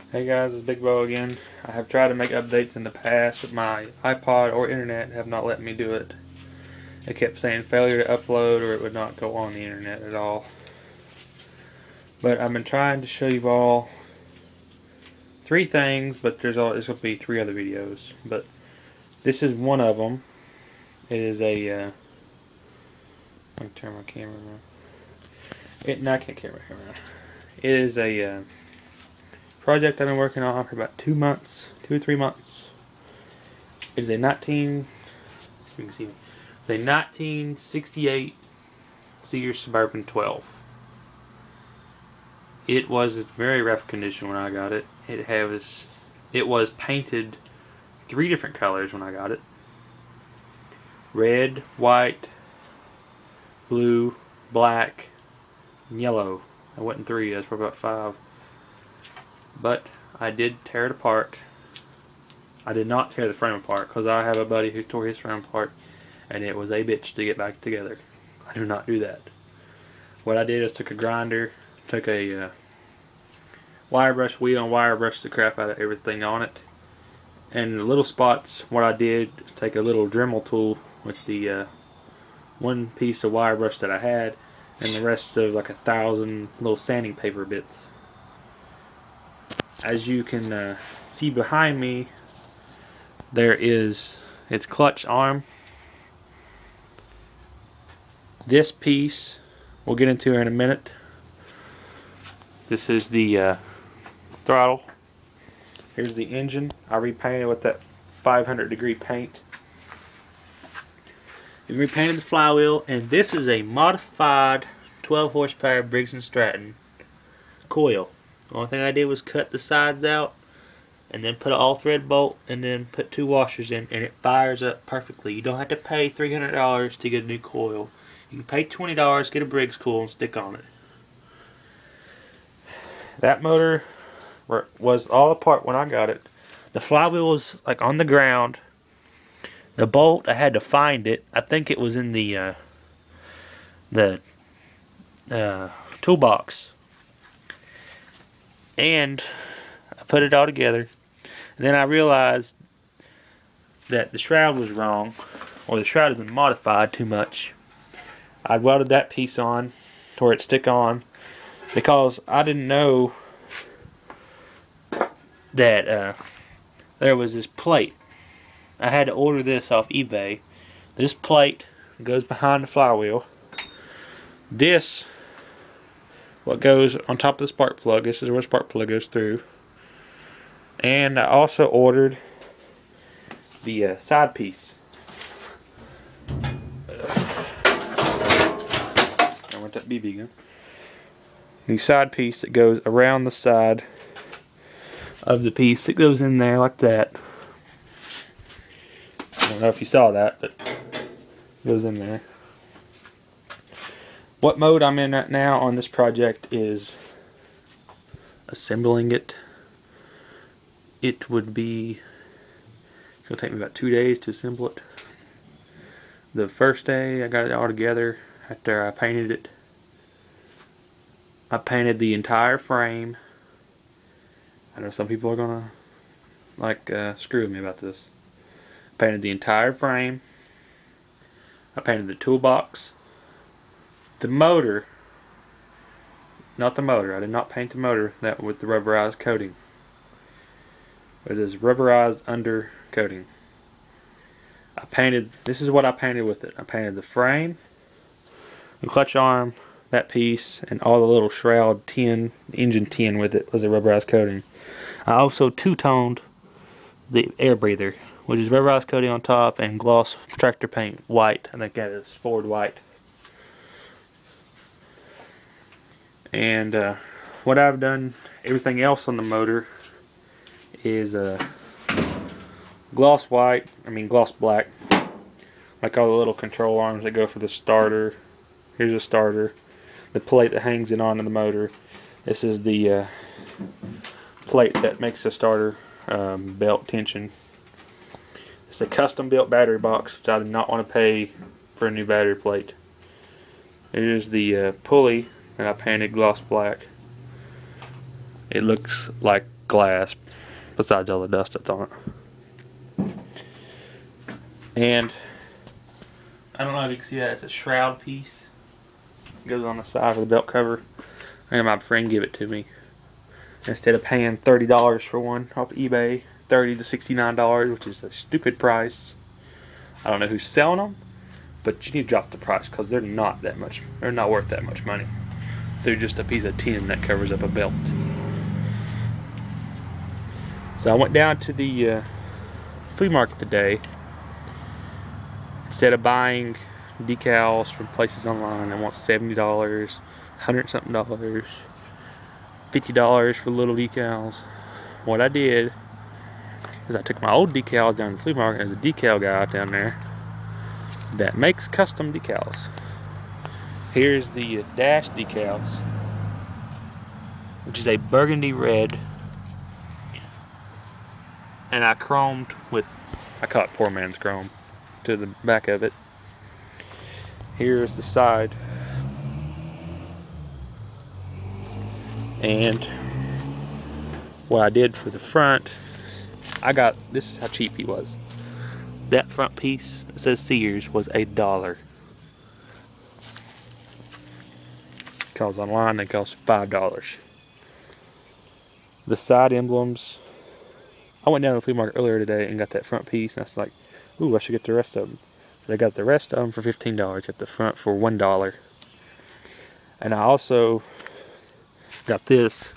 Hey guys, it's Big Bo again. I have tried to make updates in the past, but my iPod or internet have not let me do it. It kept saying failure to upload, or it would not go on the internet at all. But I've been trying to show you all three things, but there's going to be three other videos. But this is one of them. It is a let me turn my camera around. I can't turn my camera around. It is a project I've been working on for about 2 or 3 months. It is a 1968 SEARS Suburban 12. It was in very rough condition when I got it. It was painted 3 different colors when I got it: red, white, blue, black, and yellow. I went in 3. That's for about 5. But I did tear it apart. I did not tear the frame apart, because I have a buddy who tore his frame apart, and it was a bitch to get back together. I do not do that. What I did is took a grinder, took a wire brush wheel, and wire brushed the crap out of everything on it. And the little spots, what I did is take a little Dremel tool with the one piece of wire brush that I had, and the rest of like 1,000 little sanding paper bits. As you can see behind me, there is its clutch arm. This piece we'll get into here in a minute. This is the throttle. Here's the engine. I repainted with that 500-degree paint. We repainted the flywheel, and this is a modified 12 horsepower Briggs & Stratton coil. The only thing I did was cut the sides out and then put an all-thread bolt and then put 2 washers in, and it fires up perfectly. You don't have to pay $300 to get a new coil. You can pay $20, get a Briggs coil, and stick on it. That motor was all apart when I got it. The flywheel was like on the ground. The bolt, I had to find it. I think it was in the toolbox. And I put it all together. And then I realized that the shroud was wrong, or the shroud had been modified too much. I welded that piece on to where it stick on, because I didn't know that there was this plate. I had to order this off eBay. This plate goes behind the flywheel. This, what goes on top of the spark plug. This is where the spark plug goes through. And I also ordered the side piece. I want that BB gun. The side piece that goes around the side of the piece. It goes in there like that. I don't know if you saw that, but it goes in there. What mode I'm in right now on this project is assembling it. It would be, it's going to take me about 2 days to assemble it. The first day I got it all together after I painted it. I painted the entire frame. I know some people are going to like screw with me about this. I painted the entire frame. I painted the toolbox. The motor, not the motor, I did not paint the motor that with the rubberized coating. It is rubberized under coating. I painted, this is what I painted with it. I painted the frame, the clutch arm, that piece, and all the little shroud tin, engine tin with it was a rubberized coating. I also two-toned the air breather, which is rubberized coating on top and gloss tractor paint white. I think that is Ford white. And what I've done, everything else on the motor is gloss black, like all the little control arms that go for the starter. Here's a starter, the plate that hangs it onto the motor. This is the plate that makes the starter belt tension. It's a custom built battery box, which I did not want to pay for a new battery plate. Here's the pulley that I painted gloss black. It looks like glass, besides all the dust that's on it. And I don't know if you can see that, it's a shroud piece. It goes on the side of the belt cover. I had my friend give it to me. Instead of paying $30 for one off eBay, $30 to $69, which is a stupid price. I don't know who's selling them, but you need to drop the price because they're not that much. They're not worth that much money. They're just a piece of tin that covers up a belt. So I went down to the flea market today. Instead of buying decals from places online, I want $70, $100 something, $50 for little decals. What I did is I took my old decals down to the flea market. There's a decal guy out down there that makes custom decals. Here's the dash decals, which is a burgundy red, and I chromed with, I call it poor man's chrome, to the back of it. Here's the side, and what I did for the front, I got, this is how cheap he was. That front piece, it says Sears, was $1. Because online they cost $5. The side emblems, I went down to the flea market earlier today and got that front piece, and I was like, ooh, I should get the rest of them. So I got the rest of them for $15, got the front for $1. And I also got this,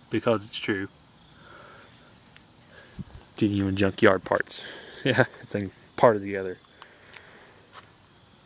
because it's true, genuine junkyard parts. Yeah, it's a part of the other.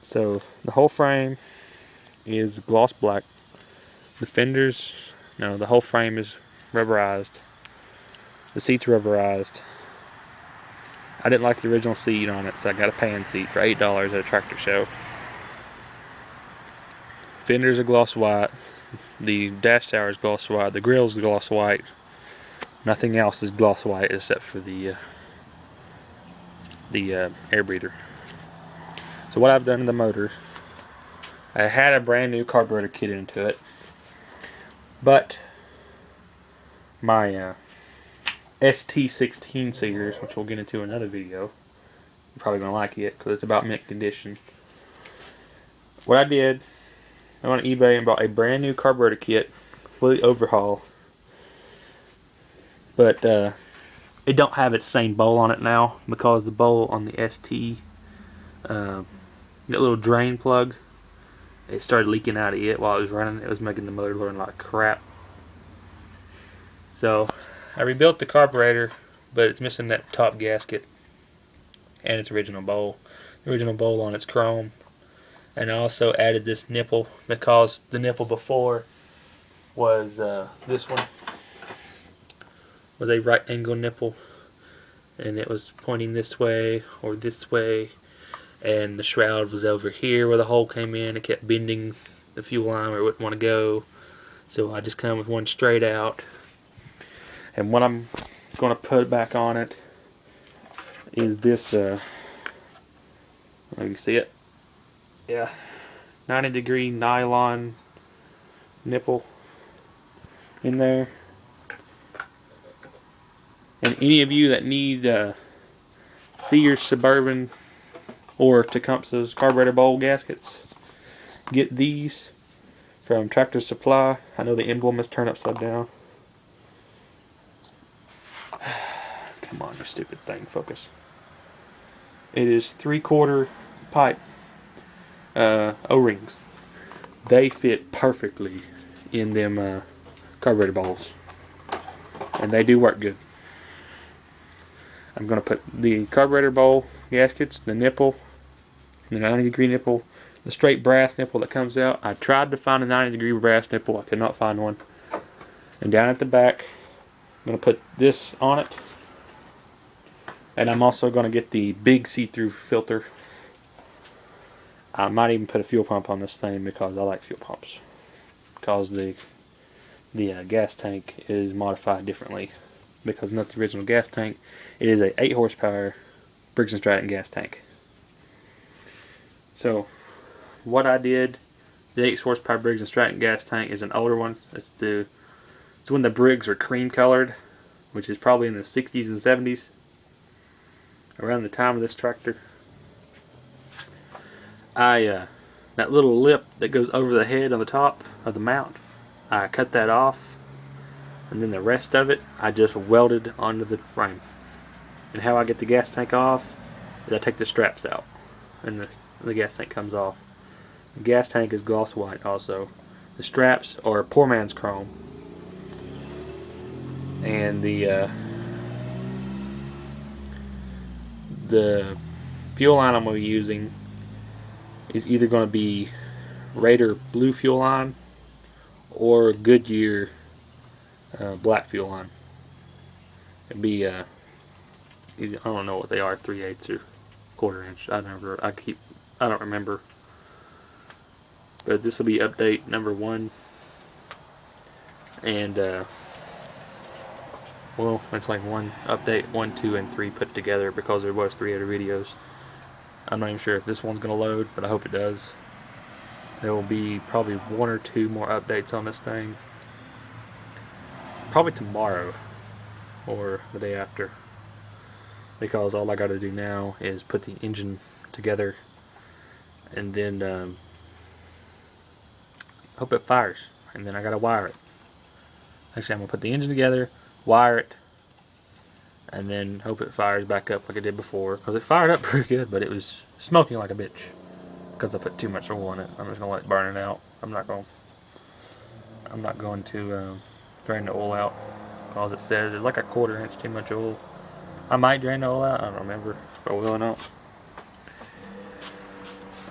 So the whole frame is gloss black. The fenders, no, the whole frame is rubberized. The seat's rubberized. I didn't like the original seat on it, so I got a pan seat for $8 at a tractor show. Fenders are gloss white. The dash tower is gloss white. The grill's gloss white. Nothing else is gloss white except for the air breather. So what I've done to the motor, I had a brand new carburetor kit into it, but my ST16 Sears, which we'll get into in another video, you're probably going to like it because it's about mint condition. What I did, I went on eBay and bought a brand new carburetor kit, completely overhaul, but it don't have its same bowl on it now because the bowl on the ST, that little drain plug, it started leaking out of it while it was running. It was making the motor run like crap. So I rebuilt the carburetor, but it's missing that top gasket and its original bowl. The original bowl on its chrome. And I also added this nipple because the nipple before was this one. Was a right angle nipple, and it was pointing this way or this way, and the shroud was over here where the hole came in. It kept bending the fuel line where it wouldn't want to go, so I just come with one straight out. And what I'm going to put back on it is this, you can see it, yeah, 90-degree nylon nipple in there. And any of you that need SEARS Suburban or Tecumseh's carburetor bowl gaskets, get these from Tractor Supply. I know the emblem is turned upside down. Come on, you stupid thing, focus. It is 3/4 pipe O-rings. They fit perfectly in them carburetor bowls, and they do work good. I'm going to put the carburetor bowl gaskets, the nipple, the 90-degree nipple, the straight brass nipple that comes out. I tried to find a 90-degree brass nipple. I could not find one. And down at the back, I'm going to put this on it. And I'm also going to get the big see-through filter. I might even put a fuel pump on this thing because I like fuel pumps. Because the gas tank is modified differently. Because not the original gas tank. It is a 8 horsepower Briggs & Stratton gas tank. So what I did, the 8 horsepower Briggs & Stratton gas tank is an older one. It's when the Briggs are cream colored. which is probably in the 60s and 70s, around the time of this tractor. That little lip that goes over the head on the top of the mount, I cut that off, and then the rest of it I just welded onto the frame. And how I get the gas tank off is I take the straps out, and the gas tank comes off. The gas tank is gloss white also. The straps are poor man's chrome, and the fuel line I'm going to be using is either going to be Raider blue fuel line or Goodyear black fuel line. It'd be easy. I don't know what they are, 3/8 or 1/4 inch. I don't remember. But this will be update number 1, and well, it's like update 1, 2, and 3 put together because there was 3 other videos. I'm not even sure if this one's gonna load, but I hope it does. There will be probably 1 or 2 more updates on this thing, probably tomorrow or the day after, because all I got to do now is put the engine together, and then hope it fires, and then I gotta wire it. Actually, I'm gonna put the engine together, wire it, and then hope it fires back up like it did before, because it fired up pretty good, but it was smoking like a bitch because I put too much oil in it. I'm just gonna let it burn it out. I'm not going to drain the oil out, because it says it's like a 1/4 inch too much oil. I might drain the oil out. I don't remember if I will or not.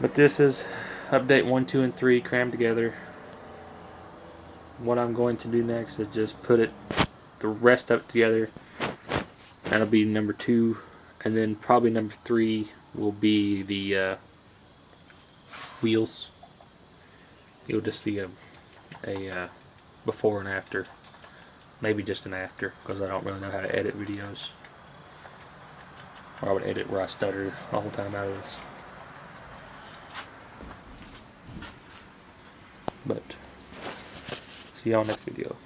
But this is update 1, 2, and 3 crammed together. What I'm going to do next is just put the rest of it together. That'll be number 2, and then probably number 3 will be the wheels. You'll just see a before and after, maybe just an after, because I don't really know how to edit videos. Or I would edit where I stutter the whole time out of this. But see y'all next video.